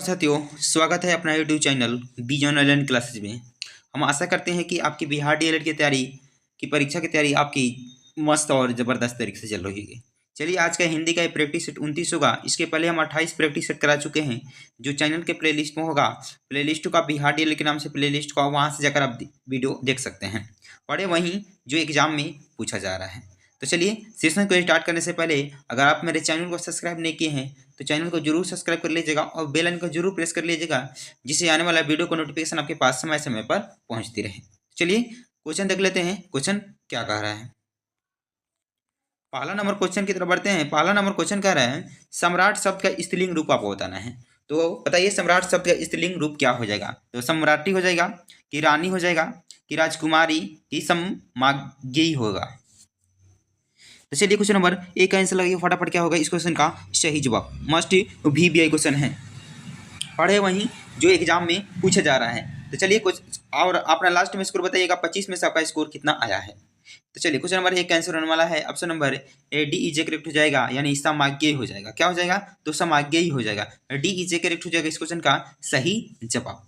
साथियों, स्वागत है अपना यूट्यूब चैनल बीजॉन ऑनलाइन क्लासेज में। हम आशा करते हैं कि आपकी बिहार डीएलएड की तैयारी की परीक्षा की तैयारी आपकी मस्त और ज़बरदस्त तरीके से चल रही है। चलिए, आज का हिंदी का ये प्रैक्टिस सेट 29 होगा। इसके पहले हम 28 प्रैक्टिस सेट करा चुके हैं, जो चैनल के प्लेलिस्ट में होगा। प्लेलिस्ट का बिहार डीएलएड के नाम से प्लेलिस्ट का, वहाँ से जाकर आप वीडियो देख सकते हैं। पढ़े वहीं जो एग्जाम में पूछा जा रहा है। तो चलिए, सेशन को स्टार्ट करने से पहले अगर आप मेरे चैनल को सब्सक्राइब नहीं किए हैं तो चैनल को जरूर सब्सक्राइब कर लीजिएगा और बेल आइकन को जरूर प्रेस कर लीजिएगा, जिससे आने वाला वीडियो को नोटिफिकेशन आपके पास समय समय पर पहुंचती रहे। चलिए, क्वेश्चन देख लेते हैं। क्वेश्चन क्या कह रहा है, पहला नंबर क्वेश्चन की तरफ बढ़ते हैं। पहला नंबर क्वेश्चन कह रहा है, सम्राट शब्द का स्त्रीलिंग रूप आपको बताना है। तो बताइए, सम्राट शब्द का स्त्रीलिंग रूप क्या हो जाएगा? तो सम्राटी हो जाएगा, कि रानी हो जाएगा, कि राजकुमारी, कि सम्राज्ञी होगा। तो चलिए, क्वेश्चन नंबर एक का आंसर लगाइए फटाफट। क्या होगा इस क्वेश्चन का सही जवाब? मस्ट VBI क्वेश्चन है, पढ़े वहीं जो एग्जाम में पूछा जा रहा है। तो चलिए, कुछ और अपना लास्ट में स्कोर बताइएगा, 25 में से आपका स्कोर कितना आया है। तो चलिए, क्वेश्चन नंबर एक का आंसर होने वाला है ऑप्शन नंबर DEJ करेक्ट हो जाएगा, यानी समाज्ञेय हो जाएगा। क्या हो जाएगा? तो समाज्ञेय हो जाएगा। DEJ करेक्ट हो जाएगा इस क्वेश्चन का सही जवाब।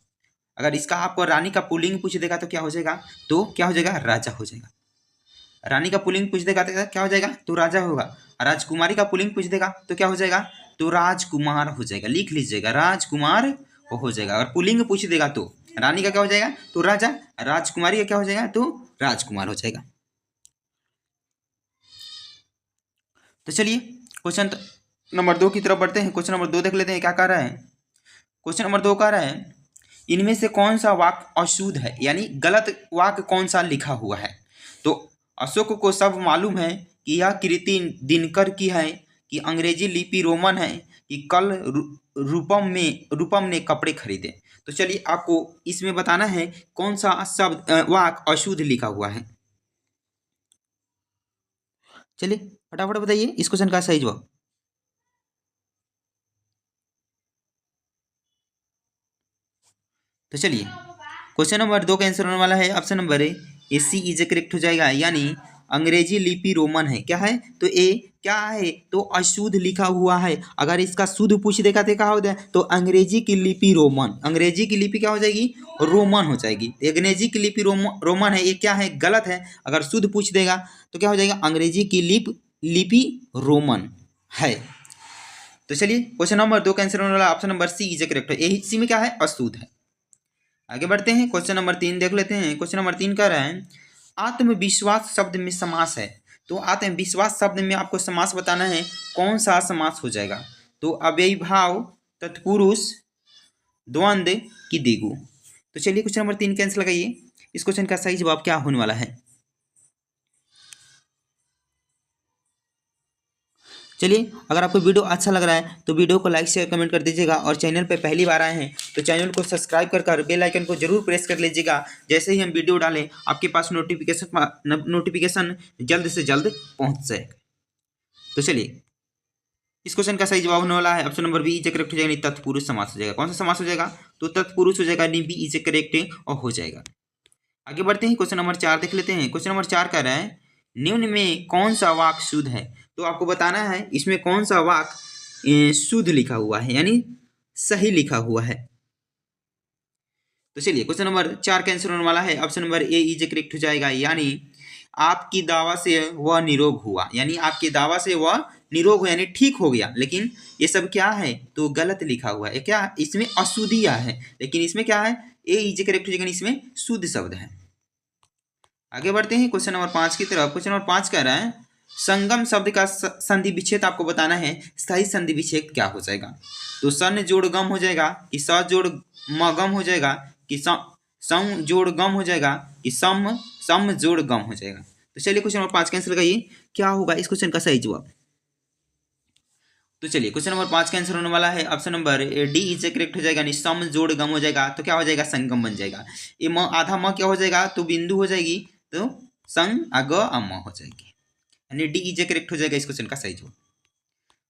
अगर इसका आपको रानी का पुल्लिंग पूछ देगा तो क्या हो जाएगा? तो क्या हो जाएगा? राजा हो जाएगा। रानी का पुल्लिंग पूछ देगा तो क्या हो जाएगा? तो राजा होगा। राजकुमारी का पुल्लिंग पूछ देगा तो क्या हो जाएगा? तो राजकुमार हो जाएगा। लिख लीजिएगा, राजकुमार हो जाएगा। और पुल्लिंग पूछ देगा तो रानी का क्या हो जाएगा? तो राजा। राजकुमारी का क्या हो जाएगा? तो राजकुमार हो जाएगा। तो चलिए, क्वेश्चन नंबर 2 की तरफ बढ़ते हैं। क्वेश्चन नंबर 2 देख लेते हैं क्या कह रहा है। क्वेश्चन नंबर 2 कह रहा है, इनमें से कौन सा वाक्य अशुद्ध है, यानी गलत वाक्य कौन सा लिखा हुआ है? तो अशोक को सब मालूम है कि यह कृति दिनकर की है, कि अंग्रेजी लिपि रोमन है, कि कल रूपम ने कपड़े खरीदे। तो चलिए, आपको इसमें बताना है कौन सा शब्द वाक्य अशुद्ध लिखा हुआ है। चलिए, फटाफट बताइए इस क्वेश्चन का सही जवाब। तो चलिए, क्वेश्चन नंबर 2 का आंसर होने वाला है ऑप्शन नंबर AC करेक्ट हो जाएगा, यानी अंग्रेजी लिपि रोमन है। क्या है? तो ए क्या है? तो अशुद्ध लिखा हुआ है। अगर इसका शुद्ध पूछ देगा तो क्या हो जाए? तो अंग्रेजी की लिपि रोमन। अंग्रेजी की लिपि क्या हो जाएगी? रोमन हो जाएगी। अंग्रेजी की लिपि रोमन है, ये क्या है? गलत है। अगर शुद्ध पूछ देगा तो क्या हो जाएगा? अंग्रेजी की लिपि रोमन है। तो चलिए, क्वेश्चन नंबर 2 का आंसर होने वाला ऑप्शन नंबर C करेक्ट है। इसी में क्या है? अशुद्ध है। आगे बढ़ते हैं, क्वेश्चन नंबर 3 देख लेते हैं। क्वेश्चन नंबर 3 कह रहा है, आत्मविश्वास शब्द में समास है। तो आत्मविश्वास शब्द में आपको समास बताना है, कौन सा समास हो जाएगा? तो अव्ययी भाव, तत्पुरुष, द्वंद्व की द्विगु। तो चलिए, क्वेश्चन नंबर 3 कैंसिल लगाइए। इस क्वेश्चन का सही जवाब क्या होने वाला है? चलिए, अगर आपको वीडियो अच्छा लग रहा है तो वीडियो को लाइक शेयर कमेंट कर दीजिएगा, और चैनल पे पहली बार आए हैं तो चैनल को सब्सक्राइब कर बेल आइकन को जरूर प्रेस कर लीजिएगा। जैसे ही हम वीडियो डालें आपके पास नोटिफिकेशन जल्द से जल्द पहुंच जाए। तो चलिए, इस क्वेश्चन का सही जवाब होने वाला है ऑप्शन नंबर B करेक्ट हो जाएगा, तत्पुरुष समास हो जाएगा। कौन सा समास हो जाएगा? तो तत्पुरुष हो जाएगा, B करेक्ट और हो जाएगा। आगे बढ़ते हैं, क्वेश्चन नंबर 4 देख लेते हैं। क्वेश्चन नंबर 4 कह रहा है, निम्न में कौन सा वाक्य शुद्ध है? तो आपको बताना है इसमें कौन सा वाक्य शुद्ध लिखा हुआ है, यानी सही लिखा हुआ है। तो चलिए, क्वेश्चन नंबर 4 का आंसर होने वाला है ऑप्शन नंबर A करेक्ट हो जाएगा, यानी आपकी दावा से वह निरोग हुआ। यानी आपके दावा से वह निरोग हुआ, यानी ठीक हो गया। लेकिन ये सब क्या है? तो गलत लिखा हुआ है। क्या? इसमें अशुद्धियां है, लेकिन इसमें क्या है? A करेक्ट हो जाएगा, इसमें शुद्ध शब्द है। आगे बढ़ते हैं क्वेश्चन नंबर 5 की तरफ। क्वेश्चन नंबर 5 कह रहा है, संगम शब्द का संधि विच्छेद आपको बताना है। सही संधि विच्छेद क्या हो जाएगा? तो सन जोड़ गम हो जाएगा, कि स जोड़ मगम हो जाएगा, कि सम जोड़ गम हो जाएगा, कि सम जोड़ गम हो जाएगा। तो चलिए, क्वेश्चन नंबर 5 कैंसिल लगाइए। क्या होगा इस क्वेश्चन का सही जवाब? तो चलिए, क्वेश्चन नंबर 5 का आंसर होने वाला है ऑप्शन नंबर D करेक्ट हो जाएगा, यानी सम जोड़ गम हो जाएगा। तो क्या हो जाएगा? संगम बन जाएगा। ये म आधा म क्या हो जाएगा? तो बिंदु हो जाएगी, तो संग अग अम हो जाएगी, यानी D करेक्ट हो जाएगा इस क्वेश्चन का सही जवाब।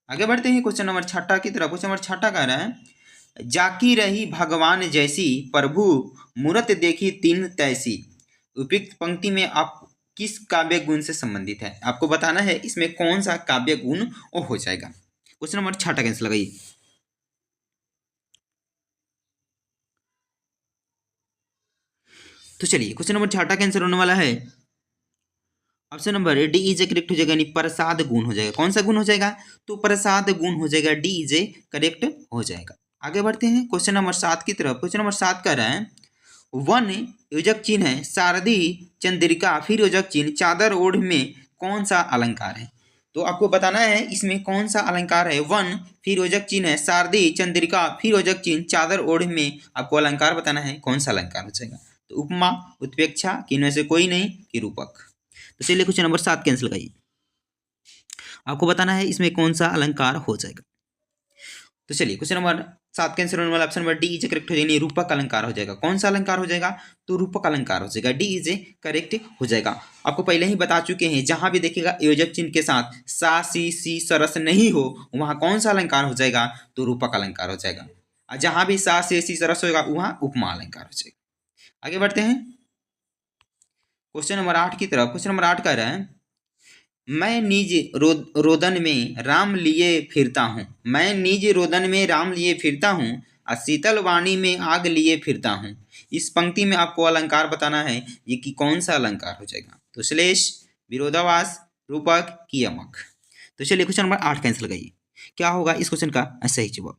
आगे बढ़ते हैं क्वेश्चन नंबर 6 की तरफ। क्वेश्चन नंबर 6 कह रहा है, जाकी रही भगवान जैसी, प्रभु मूरत देखी तीन तैसी। उपयुक्त पंक्ति में आप किस काव्य गुण से संबंधित है? आपको बताना है इसमें कौन सा काव्य गुण हो जाएगा। क्वेश्चन नंबर 6 का आंसर लगाइए। तो चलिए क्वेश्चन नंबर 6 का आंसर होने वाला है option number D is a correct हो जाएगा, यानी प्रसाद गुण हो जाएगा। कौन सा गुण हो जाएगा? तो प्रसाद गुण हो जाएगा, डी इज ए करेक्ट हो जाएगा। आगे बढ़ते हैं क्वेश्चन नंबर 7 की तरफ। क्वेश्चन नंबर 7 कह रहा है वन योजक चिन्ह है शारदी चंद्रिका, फिर योजक चिन्ह चादर ओढ़ में कौन सा अलंकार है? तो आपको बताना है इसमें कौन सा अलंकार है। वन फिर योजक चिन्ह है शारदी चंद्रिका, फिर योजक चिन्ह चादर ओढ़ में आपको अलंकार बताना है, कौन सा अलंकार हो जाएगा? तो उपमा, उत्प्रेक्षा, कि इनमें से कोई नहीं, कि रूपक। तो चलिए क्वेश्चन नंबर 7 कैंसिल लगाइए। आपको बताना है इसमें कौन सा अलंकार हो जाएगा। तो चलिए क्वेश्चन नंबर 7 का आंसर होने वाला option number D is correct हो जाएगा, रूपक अलंकार हो जाएगा। कौन सा अलंकार हो जाएगा? तो रूपक अलंकार हो जाएगा, डी इज करेक्ट हो जाएगा। आपको पहले ही बता चुके हैं जहां भी देखिएगा योजक चिन्ह के साथ सा सी सरस नहीं हो, वहां कौन सा अलंकार हो जाएगा? तो रूपक अलंकार हो जाएगा। और जहां भी सा से सी सरस होगा वहां उपमा अलंकार हो जाएगा। आगे बढ़ते हैं क्वेश्चन नंबर 8 की तरफ। क्वेश्चन नंबर 8 कह रहा है मैं निज रोदन में राम लिए फिरता हूँ, मैं निज रोदन में राम लिए फिरता हूँ, और शीतल वाणी में आग लिए फिरता हूँ। इस पंक्ति में आपको अलंकार बताना है, ये कि कौन सा अलंकार हो जाएगा? तो श्लेष, विरोधाभास, रूपक, कि यमक। तो चलिए क्वेश्चन नंबर 8 कैंसिल लगाइए। क्या होगा इस क्वेश्चन का सही जवाब?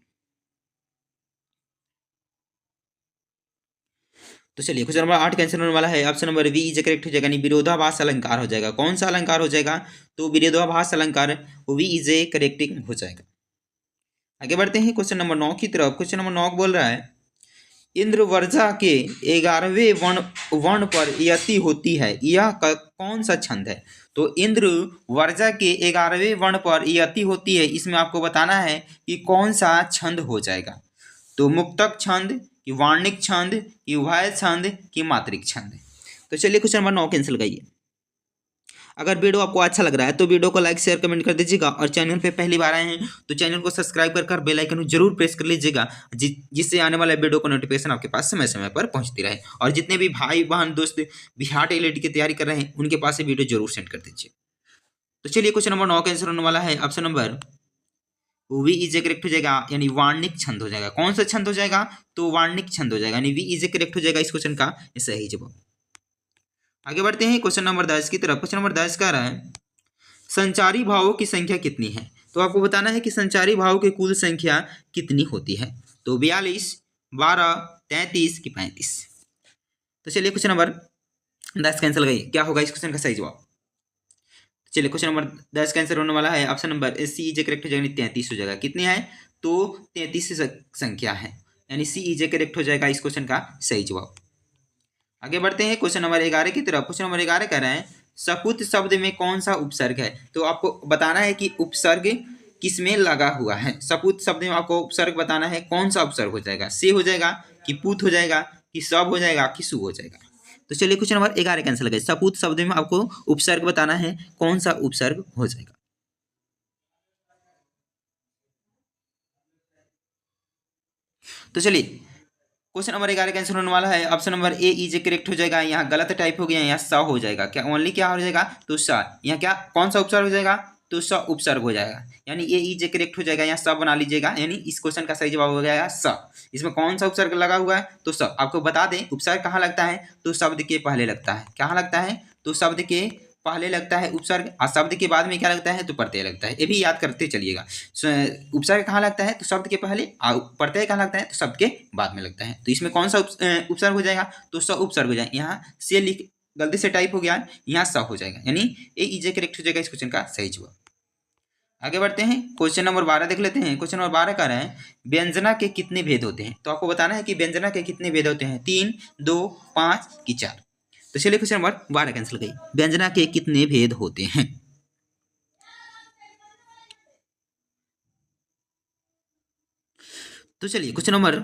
तो चलिए क्वेश्चन नंबर 8 कैंसिल होने वाला है option number B is correct हो जाएगा, यानी विरोधाभास अलंकार हो जाएगा। कौन सा अलंकार हो जाएगा? तो विरोधाभास अलंकार वी इज ए करेक्ट हो जाएगा। आगे बढ़ते हैं क्वेश्चन नंबर 9 की तरफ। क्वेश्चन नंबर 9 बोल रहा है इंद्र वर्जा के 11वें वर्ण पर यति होती है, यह कौन सा छंद है? तो इंद्र वर्जा के 11वें वर्ण पर यति होती है, इसमें आपको बताना है कि कौन सा छंद हो जाएगा। तो मुक्तक छंद, कि वार्णिक छंद, कि उभय छंद, कि मात्रिक छंद। तो चलिए क्वेश्चन नंबर 9 कैंसिल लगाइए। अगर वीडियो आपको अच्छा लग रहा है तो वीडियो को लाइक शेयर कमेंट कर दीजिएगा, और चैनल पे पहली बार आए हैं तो चैनल को सब्सक्राइब कर बेल आइकन को जरूर प्रेस कर लीजिएगा, जिससे आने वाले वीडियो को नोटिफिकेशन आपके पास समय समय पर पहुंचती रहे। और जितने भी भाई बहन दोस्त बिहार टेलेटी की तैयारी कर रहे हैं उनके पास ये वीडियो जरूर सेंड कर दीजिए। तो चलिए क्वेश्चन नंबर 9 का आंसर होने वाला है option number V is a correct हो जाएगा, यानी वार्णिक छंद हो जाएगा। कौन सा छंद हो जाएगा? तो वार्णिक छंद हो जाएगा, यानी वी इज ए करेक्ट हो जाएगा इस क्वेश्चन का सही जवाब। आगे बढ़ते हैं क्वेश्चन नंबर 10 की तरफ। क्वेश्चन नंबर 10 कह रहा है संचारी भावों की संख्या कितनी है? तो आपको बताना है कि संचारी भावों की कुल संख्या कितनी होती है। तो 42, 12, 33 की 35। तो चलिए क्वेश्चन नंबर 10 कैंसिल लगाइए। क्या होगा इस क्वेश्चन का सही जवाब? चलिए क्वेश्चन नंबर 10 का आंसर होने वाला है option number C is correct हो जाएगा, 33 हो जाएगा। कितनी है? तो 33 संख्या है, यानी सी इज करेक्ट हो जाएगा इस क्वेश्चन का सही जवाब। आगे बढ़ते हैं क्वेश्चन नंबर 11 की तरफ। क्वेश्चन नंबर 11 कह रहे हैं सपुत शब्द में कौन सा उपसर्ग है? तो आपको बताना है कि उपसर्ग किसमें लगा हुआ है। सपुत शब्द में आपको उपसर्ग बताना है, कौन सा उपसर्ग हो जाएगा? से हो जाएगा, कि पुत हो जाएगा, कि सब हो जाएगा, कि सु हो जाएगा। तो चलिए क्वेश्चन नंबर 11 कैंसिल लगाइए। सपुत शब्द में आपको उपसर्ग बताना है, कौन सा उपसर्ग हो जाएगा। तो चलिए क्वेश्चन नंबर 11 का आंसर होने वाला है option number A is correct हो जाएगा। यहाँ गलत टाइप हो गया, यहाँ स हो जाएगा। क्या ओनली क्या हो जाएगा? तो स। यहाँ क्या कौन सा उपसर्ग हो जाएगा? तो स उपसर्ग हो जाएगा, यानी ए इज करेक्ट हो जाएगा। यहाँ स बना लीजिएगा, यानी इस क्वेश्चन का सही जवाब हो गया स। इसमें कौन सा उपसर्ग लगा हुआ है? तो स। आपको बता दें उपसर्ग कहाँ लगता है? तो शब्द के पहले लगता है। कहाँ लगता है? तो शब्द के पहले लगता है उपसर्ग, और शब्द के बाद में क्या लगता है? तो प्रत्यय लगता है। ये भी याद करते चलिएगा। उपसर्ग कहाँ लगता है? तो शब्द के पहले, और प्रत्यय कहाँ लगता है? तो शब्द के बाद में लगता है। तो इसमें कौन सा उपसर्ग हो जाएगा? तो स उपसर्ग हो जाएगा। यहाँ से लिख गलती से टाइप हो गया, यहाँ स हो जाएगा, यानी ए इज करेक्ट हो जाएगा इस क्वेश्चन का सही जवाब। आगे बढ़ते हैं क्वेश्चन नंबर 12 देख लेते हैं। क्वेश्चन नंबर 12 कह रहे हैं व्यंजना के कितने भेद होते हैं? तो आपको बताना है कि व्यंजना के कितने भेद होते हैं। 3, 2, 5 कि 4। तो चलिए क्वेश्चन नंबर 12 कैंसिल गई। व्यंजना के कितने भेद होते हैं? तो चलिए क्वेश्चन नंबर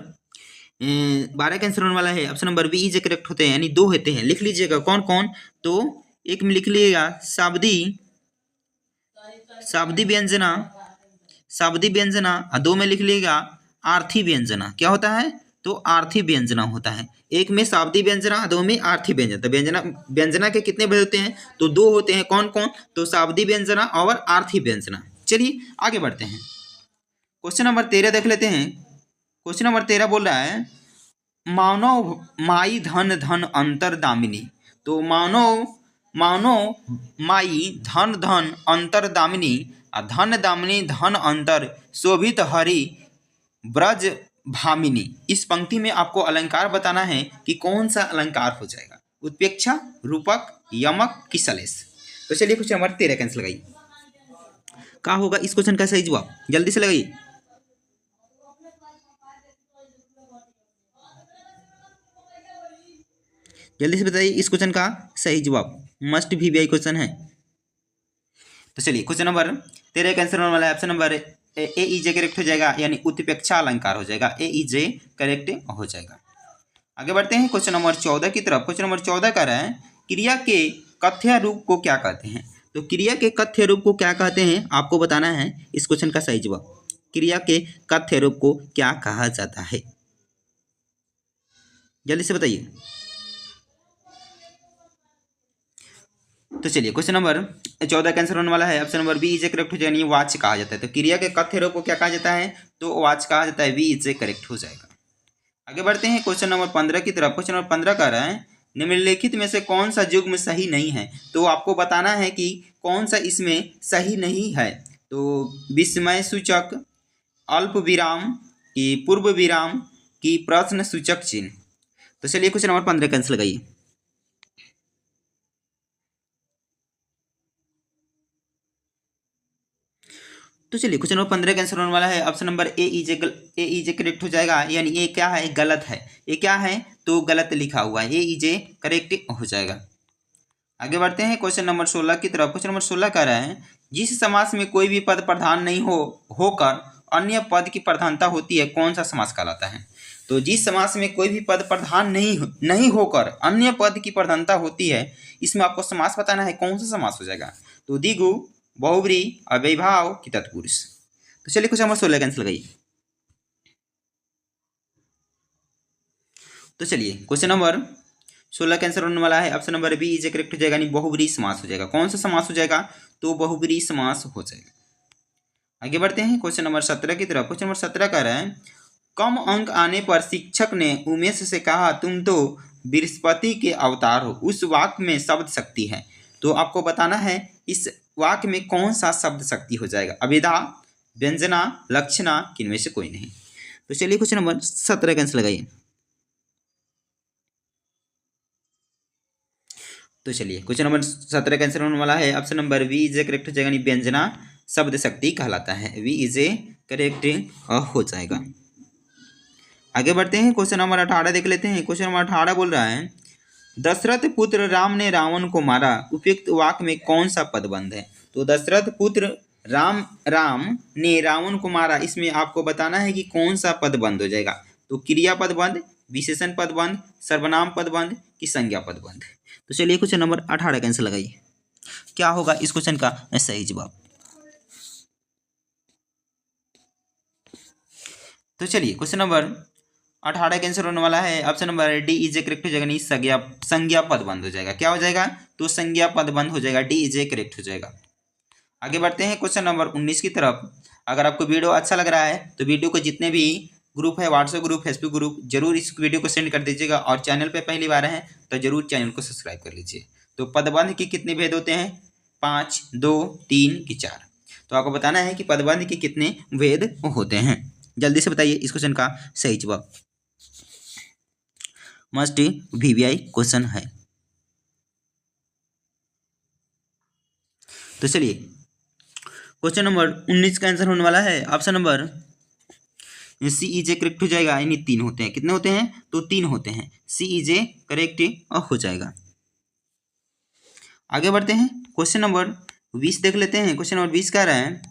12 का आंसर होने वाला है option number B is correct होते हैं, यानी 2 होते हैं। लिख लीजिएगा कौन कौन? तो एक में लिख लीजिएगा शाब्दी व्यंजना, शाब्दी व्यंजना, और 2 में लिख लीजिएगा आर्थी व्यंजना। क्या होता है? तो आर्थी व्यंजना होता है। एक में शाब्दी व्यंजना, 2 में आर्थी व्यंजना। तो व्यंजना के कितने भेद होते हैं? तो 2 होते हैं। कौन कौन? तो शाब्दी व्यंजना और आर्थी व्यंजना। चलिए आगे बढ़ते हैं क्वेश्चन नंबर 13 देख लेते हैं। क्वेश्चन नंबर 13 बोल रहा है मानव माई धन धन अंतर दामिनी। तो मानव मानव माई धन धन अंतर दामिनी, धन दामिनी धन अंतर शोभित हरि ब्रज भामिनी। इस पंक्ति में आपको अलंकार बताना है कि कौन सा अलंकार हो जाएगा, उत्प्रेक्षा, रूपक, यमक कि सलेश। तो चलिए क्वेश्चन नंबर 13 कैंसिल लगाइए। क्या होगा इस क्वेश्चन का सही जवाब, जल्दी से लगाइए। जल्दी से बताइए इस क्वेश्चन का सही जवाब, मस्ट वीवीआई क्वेश्चन है। तो चलिए क्वेश्चन नंबर 13 का आंसर होने वाला है option number A E J correct हो जाएगा, यानी उत्प्रेक्षा अलंकार हो जाएगा, ए ई जे करेक्ट हो जाएगा। आगे बढ़ते हैं क्वेश्चन नंबर 14 की तरफ। क्वेश्चन नंबर 14 कह रहा है क्रिया के कथ्य रूप को क्या कहते हैं। तो क्रिया के कथ्य रूप को क्या कहते हैं आपको बताना है इस क्वेश्चन का सही जवाब। क्रिया के कथ्य रूप को क्या कहा जाता है, जल्दी से बताइए। तो चलिए क्वेश्चन नंबर 14 का आंसर होने वाला है option number B is correct हो जाएगा, वाच्य कहा जाता है। तो क्रिया के कथ्य रूप को क्या कहा जाता है, तो वाच्य कहा जाता है, बी इज करेक्ट हो जाएगा। आगे बढ़ते हैं क्वेश्चन नंबर 15 की तरफ। क्वेश्चन नंबर 15 कह रहा है निम्नलिखित में से कौन सा युग्म सही नहीं है। तो आपको बताना है कि कौन सा इसमें सही नहीं है। तो विस्मय सूचक, अल्प विराम कि पूर्व विराम कि प्रश्न सूचक चिन्ह। तो चलिए क्वेश्चन नंबर 15 कैंसिल लगाइए। तो चलिए क्वेश्चन नंबर 15 का आंसर होने वाला है option number A E J correct हो जाएगा, यानी ये क्या है, गलत है। ये क्या है, तो गलत लिखा हुआ है, ए ई जे करेक्ट हो जाएगा। आगे बढ़ते हैं क्वेश्चन नंबर 16 की तरफ। क्वेश्चन नंबर 16 कह रहा है जिस समास में कोई भी पद प्रधान नहीं होकर अन्य पद की प्रधानता होती है, कौन सा समास कहलाता है। तो जिस समास में कोई भी पद प्रधान नहीं होकर अन्य पद की प्रधानता होती है, इसमें आपको समास बताना है कौन सा समास हो जाएगा। तो द्विगु, बहुब्री, अव्ययभाव कि तत्पुरुष। तो चलिए क्वेश्चन नंबर 16 कैंसिल लगाइए। तो चलिए क्वेश्चन नंबर 16 का आंसर होने वाला है option number B is correct हो जाएगा, यानी बहुब्री समास हो जाएगा। कौन सा समास हो जाएगा, तो बहुब्री समास हो जाएगा। आगे बढ़ते हैं क्वेश्चन नंबर 17 की तरफ। क्वेश्चन नंबर 17 कह रहा है कम अंक आने पर शिक्षक ने उमेश से कहा तुम तो बृहस्पति के अवतार हो। उस वाक्य में शब्द शक्ति है। तो आपको बताना है इस वाक्य में कौन सा शब्द शक्ति हो जाएगा, अभिधा, व्यंजना, लक्षणा, किनमें से कोई नहीं। तो चलिए क्वेश्चन नंबर 17 का आंसर लगाइए। तो चलिए क्वेश्चन नंबर 17 का आंसर होने वाला है option number V is correct हो जाएगा, यानी व्यंजना शब्द शक्ति कहलाता है, वी इज करेक्ट हो जाएगा। आगे बढ़ते हैं क्वेश्चन नंबर 18 देख लेते हैं। क्वेश्चन नंबर 18 बोल रहा है दशरथ पुत्र राम ने रावण को मारा, उपयुक्त वाक्य में कौन सा पदबंध है। तो दशरथ पुत्र राम ने रावण को मारा, इसमें आपको बताना है कि कौन सा पदबंध हो जाएगा। तो क्रिया पदबंध, विशेषण पदबंध, सर्वनाम पदबंध कि संज्ञा पदबंध। तो चलिए क्वेश्चन नंबर 18 का आंसर लगाइए, क्या होगा इस क्वेश्चन का सही जवाब। तो चलिए क्वेश्चन नंबर 18 का आंसर होने वाला है option number D is correct हो जाएगा, नहीं संज्ञा पदबंध हो जाएगा। क्या हो जाएगा, तो संज्ञा पदबंध हो जाएगा, डी इज करेक्ट हो जाएगा। आगे बढ़ते हैं क्वेश्चन नंबर 19 की तरफ। अगर आपको वीडियो अच्छा लग रहा है तो वीडियो को जितने भी ग्रुप है, व्हाट्सएप ग्रुप, फेसबुक ग्रुप, जरूर इस वीडियो को सेंड कर दीजिएगा। और चैनल पे पहली बार हैं तो जरूर चैनल को सब्सक्राइब कर लीजिए। तो पदबंध के कितने भेद होते हैं, 5, 2, 3 कि 4। तो आपको बताना है कि पदबंध के कितने भेद होते हैं, जल्दी से बताइए इस क्वेश्चन का सही जवाब। मस्ट वीवीआई क्वेश्चन है। तो चलिए क्वेश्चन नंबर 19 का आंसर होने वाला है ऑप्शन नंबर सी ई जे करेक्ट हो जाएगा, यानी 3 होते हैं। कितने होते हैं, तो 3 होते हैं, सी ई जे करेक्ट हो जाएगा। आगे बढ़ते हैं क्वेश्चन नंबर 20 देख लेते हैं। क्वेश्चन नंबर 20 कह रहा है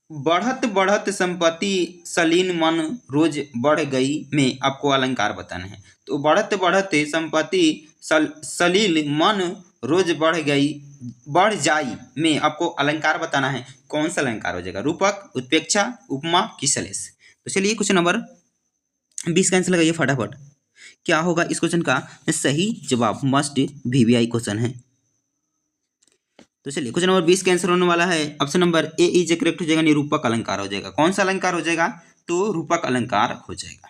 बढ़त बढ़त संपत्ति सलीन मन रोज बढ़ गई में आपको अलंकार बताना है। तो बढ़त बढ़त संपत्ति सलील मन रोज बढ़ जाई में आपको अलंकार बताना है, कौन सा अलंकार हो जाएगा, रूपक, उत्प्रेक्षा, उपमा कि सलेश। तो चलिए क्वेश्चन नंबर 20 का आंसर लगाइए फटाफट, क्या होगा इस क्वेश्चन का सही जवाब। मस्ट वीवीआई क्वेश्चन है। तो चलिए क्वेश्चन नंबर 20 का आंसर होने वाला है option number A is correct हो जाएगा, रूपक अलंकार हो जाएगा। कौन सा अलंकार हो जाएगा, तो रूपक अलंकार हो जाएगा।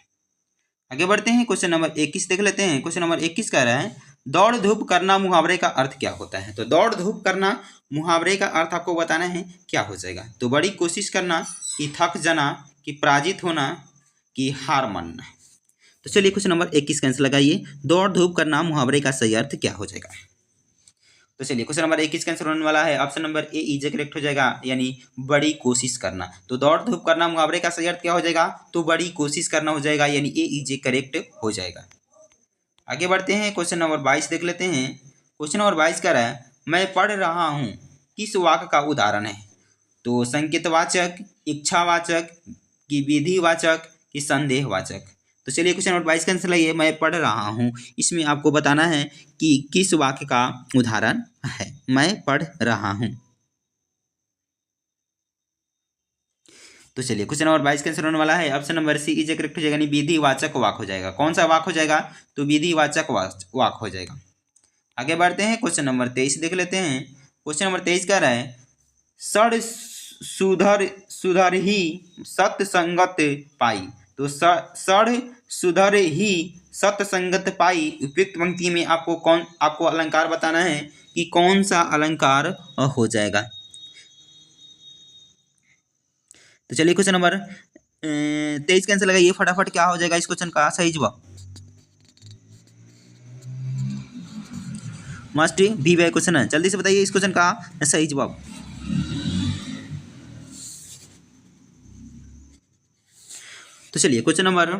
आगे बढ़ते हैं, क्वेश्चन नंबर 21 देख लेते हैं। क्वेश्चन नंबर 21 कह रहा है दौड़ धूप करना मुहावरे का अर्थ क्या होता है। तो दौड़ धूप करना मुहावरे का अर्थ आपको बताना है क्या हो जाएगा। तो बड़ी कोशिश करना, कि थक जाना, कि पराजित होना, कि हार मानना। तो चलिए क्वेश्चन नंबर 21 का आंसर लगाइए। दौड़ धूप करना मुहावरे का सही अर्थ क्या हो जाएगा। तो चलिए क्वेश्चन नंबर 21 का आंसर होने वाला है option number A is correct हो जाएगा, यानी बड़ी कोशिश करना। तो दौड़ धूप करना मुहावरे का सही अर्थ क्या हो जाएगा, तो बड़ी कोशिश करना हो जाएगा, यानी ए इज करेक्ट हो जाएगा। आगे बढ़ते हैं, क्वेश्चन नंबर 22 देख लेते हैं। क्वेश्चन नंबर 22 कह रहा है मैं पढ़ रहा हूँ किस वाक्य का उदाहरण है। तो संकेतवाचक, इच्छावाचक, कि विधिवाचक, कि संदेहवाचक। तो चलिए क्वेश्चन नंबर 22 का आंसर लगाइए। मैं पढ़ रहा हूँ, इसमें आपको बताना है कि किस वाक्य का उदाहरण है। मैं पढ़ रहा हूँ। तो चलिए क्वेश्चन नंबर 22 का आंसर होने वाला है option number C is correct हो जाएगा, यानी विधिवाचक वाक्य हो जाएगा। कौन सा वाक्य हो जाएगा, तो विधिवाचक वाक्य हो जाएगा। आगे बढ़ते हैं, क्वेश्चन नंबर 23 देख लेते हैं। क्वेश्चन नंबर 23 कह रहा है सड़ सुधर ही सत्य संगत पाई। तो सड़ सुधर ही सत्य संगत पाई, उपयुक्त पंक्ति में आपको अलंकार बताना है कि कौन सा अलंकार हो जाएगा। तो चलिए क्वेश्चन नंबर 23 का आंसर लगाइए फटाफट, क्या हो जाएगा इस क्वेश्चन का सही जवाब। मस्ट बी बाय क्वेश्चन है, जल्दी से बताइए इस क्वेश्चन का सही जवाब। तो चलिए क्वेश्चन नंबर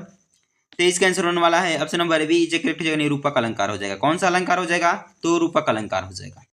23 का आंसर होने वाला है option number B is correct हो जाएगा, रूपक अलंकार हो जाएगा। कौन सा अलंकार हो जाएगा, तो रूपक अलंकार हो जाएगा।